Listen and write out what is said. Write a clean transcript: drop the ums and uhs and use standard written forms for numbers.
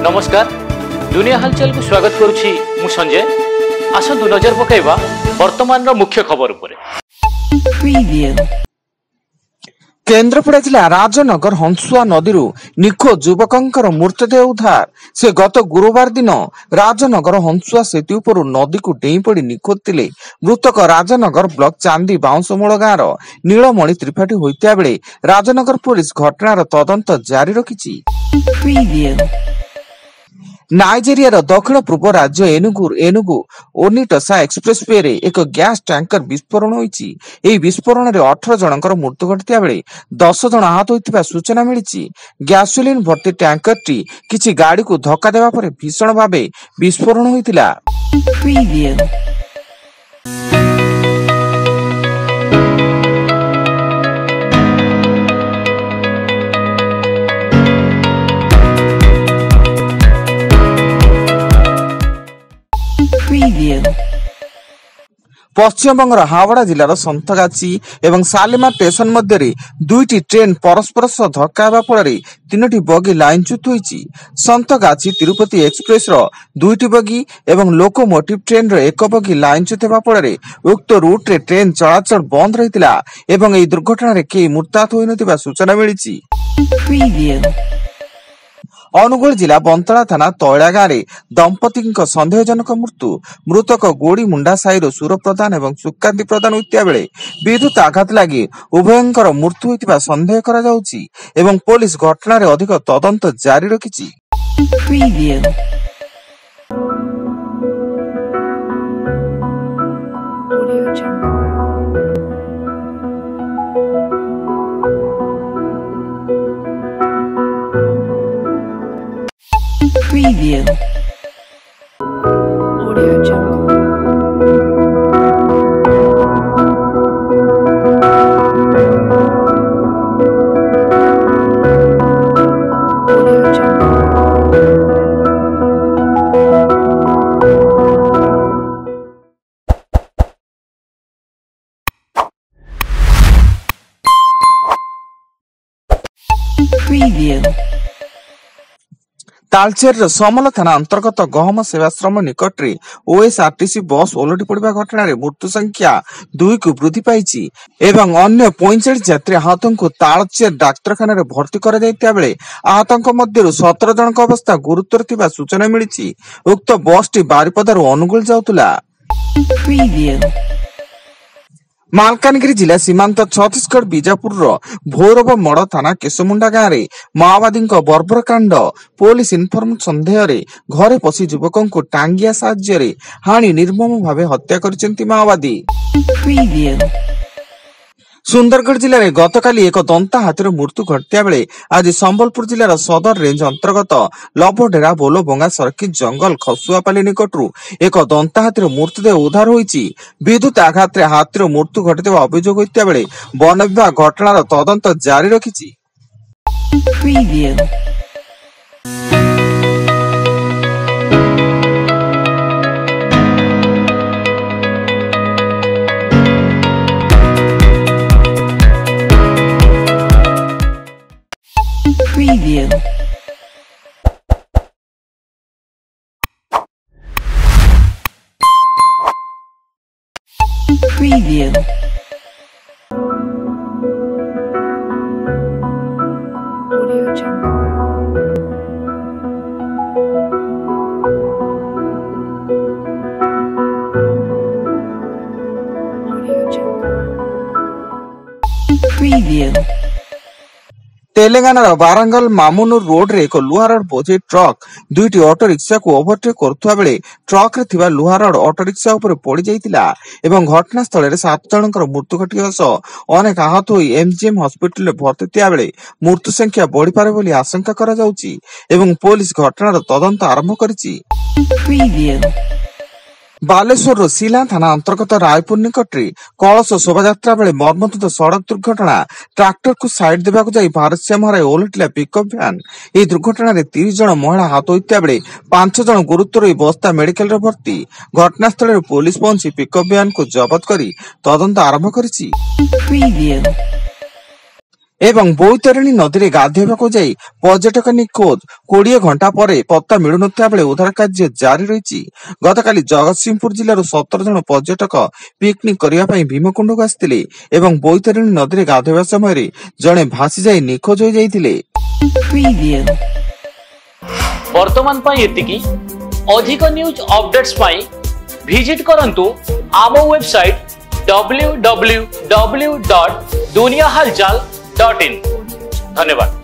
नमस्कार दुनिया हलचल को स्वागत करुछि मु संजय। आसंतु नजर पकाइबा वर्तमान मुख्य खबर उपरे। केन्द्रापड़ा जिला राजनगर हंसुआ नदी निखोज युवकर मृतदेह उद्धार। से गत गुरुवार दिन राजनगर हंसुआ सेतु उपर नदी को डेई पड़ी निखोज थिले। मृतक राजनगर ब्लॉक चांदी बाउंसमूल गाँव नीलमणि त्रिपाठी होइता बेले राजनगर पुलिस घटनार तदंत जारी रखिछि। नाइजेरिया दक्षिण पूर्व राज्य एनुगु ओनिटसा एक्सप्रेसवे रे एक गैस टैंकर विस्फोरण होईछि। एही विस्फोरण रे 18 जनकर मृत्यु घटिता बेले 10 जन आहत होइतिबा सूचना मिलिछि। गैसोलिन भर्ती टैंकर टी किछि गाड़ी को धक्का देबा परे भीषण भाबे विस्फोरण होइतिला। पश्चिमबंगर हावड़ा जिलार संतगाछी एवं शालीमार स्टेशन मध्य दुईटी ट्रेन परस्पर सह धक्का हेबा फଳରେ तीनोटी बगी लाइनच्युत होईछि। संतगाछी तिरुपति एक्सप्रेस रो दुईटी बगी एवं लोकोमोटिव ट्रेन रो एक बगी लाइनच्युत हेबा फଳରେ उक्त रूट रे ट्रेन चलाचल बंद रहितिला एवं एही दुर्घटना रे केही मृताहत होइनथिबा सूचना मिलिछि। अनुगुल जिला बंतला थाना तैला गाँव दंपति सन्देहजनक मृत्यु। मृतक गोड़ी मुंडा साहिर सुर प्रधान एवं सुकांति प्रधान होइता बेले विद्युत आघात लगी उभयंकर मृत्यु होइतिबा संदेह करा जाउछि एवं पुलिस घटना रे अधिक तदंत जारी रखिछि। Preview. Audio Jungle. Audio Jungle. Preview. Talcher समल थाना अंतर्गत गहम सेवाश्रम निकट में ओएसआरटीसी बस ओलटी पड़ा घटना रे मृत्यु संख्या 2 को वृद्धि पाई एवं अन्य 45 यात्री आहतों को तालचेर डाक्तरखाना रे भर्ती कर दैता बेले आहतों मध्य 17 जन अवस्था गुरुतर थिबा सूचना मिली। उक्त बस टी बारिपदारू अनुगुल जाउतला। मालकानगिरी जिला सीमांत छत्तीसगढ़ बीजापुर भौरव मड़ थाना केशमुंडा गाँव में माओवादी बर्बरकांड पुलिस इनफर्म संदेह रे घरे पशि युवकों को टांगिया साहाय्य हाणी निर्मम भावे हत्या करिसेंती माओवादी। सुंदरगढ़ जिले में गतकाली एक दंता हाथीर मृत्यु घटिया बेले आज संबलपुर जिलार सदर रेंज अंतर्गत लभडेरा बोलोबंगा सर्किट जंगल खसुआपाली निकटू एक दंता हाथीर मृतदेह उद्धार होईछि। विद्युत आघात रे हाथीर मृत्यु घटिଥିବା अभियोग होइता बेले वन विभाग घटनार तदंत जारी रखिछि। Preview. Preview. Audio Jungle. Audio Jungle. Preview. तेलंगानार वारंगल मामुनुर रोड रे एक लुहा रड बोझे ट्रक दुईटी ऑटो रिक्शा को ओभरटेक करुवा बेले ट्रक रे थिबा लुहा रड ऑटो रिक्शा ऊपर पड़ी जाइतिला एवं घटनास्थल रे 7 जनकर मृत्यु घटिया सह अनेक आहत होई एमजीएम हॉस्पिटल रे भर्ती थिया बेले मृत्यु संख्या बढ़ी पारे बोली आशंका करा जाउछि एवं पुलिस घटनार तदंत आरंभ करिछि। बालेश्वर सिला थाना अंतर्गत रायपुर निकट कलश शोभायात्रा बेले मर्मन्तुद सड़क दुर्घटना ट्राक्टर को साइड देवाक जाई भारसाम्य हराई ओलटिला पिकअप भ्यान। ଏହି ଦୁର୍ଘଟଣାରେ 30 ଜଣ ମହିଳା ଆହତ ହୋଇଥିବା ବେଳେ 5 ଜଣ ଗୁରୁତର ହୋଇ ବସ୍ତା ମେଡିକାଲରେ ଭର୍ତ୍ତି। ଘଟଣାସ୍ଥଳରେ ପୋଲିସ ପହଞ୍ଚି ପିକଅପ୍ ଭ୍ୟାନକୁ ଜବତ କରି ତଦନ୍ତ ଆରମ୍ଭ କରିଛି। ଏବଂ ବୈତରଣୀ ନଦୀରେ ଗାଧୋଇବାକୁ ଯାଇ ପର୍ଯ୍ୟଟକ ନିଖୋଜ 20 ଘଣ୍ଟା ପରେ ପତ୍ତା ମିଳୁନଥିବା ବେଳେ ଉଦ୍ଧାର କାର୍ଯ୍ୟ ଜାରି ରହିଛି। ଗତକାଲି ଜଗତସିଂହପୁର ଜିଲ୍ଲାରୁ 17 ଜଣ ପର୍ଯ୍ୟଟକ ପିକନିକ୍ କରିବା ପାଇଁ ଭୀମକୁଣ୍ଡକୁ ଆସିଥିଲେ ଏବଂ ବୈତରଣୀ ନଦୀରେ ଗାଧୋଇବା ସମୟରେ ଜଣେ ଭାସିଯାଇ ନିଖୋଜ ହୋଇଯାଇଥିଲେ। Preview. ବର୍ତ୍ତମାନ ପାଇଁ ଏତିକି। ଅଧିକ ନ୍ୟୁଜ ଅପଡେଟ୍ସ ପାଇଁ ଭିଜିଟ୍ କରନ୍ତୁ ଆମ ୱେବସାଇଟ୍ www.duniahalchal.in। ଧନ୍ୟବାଦ।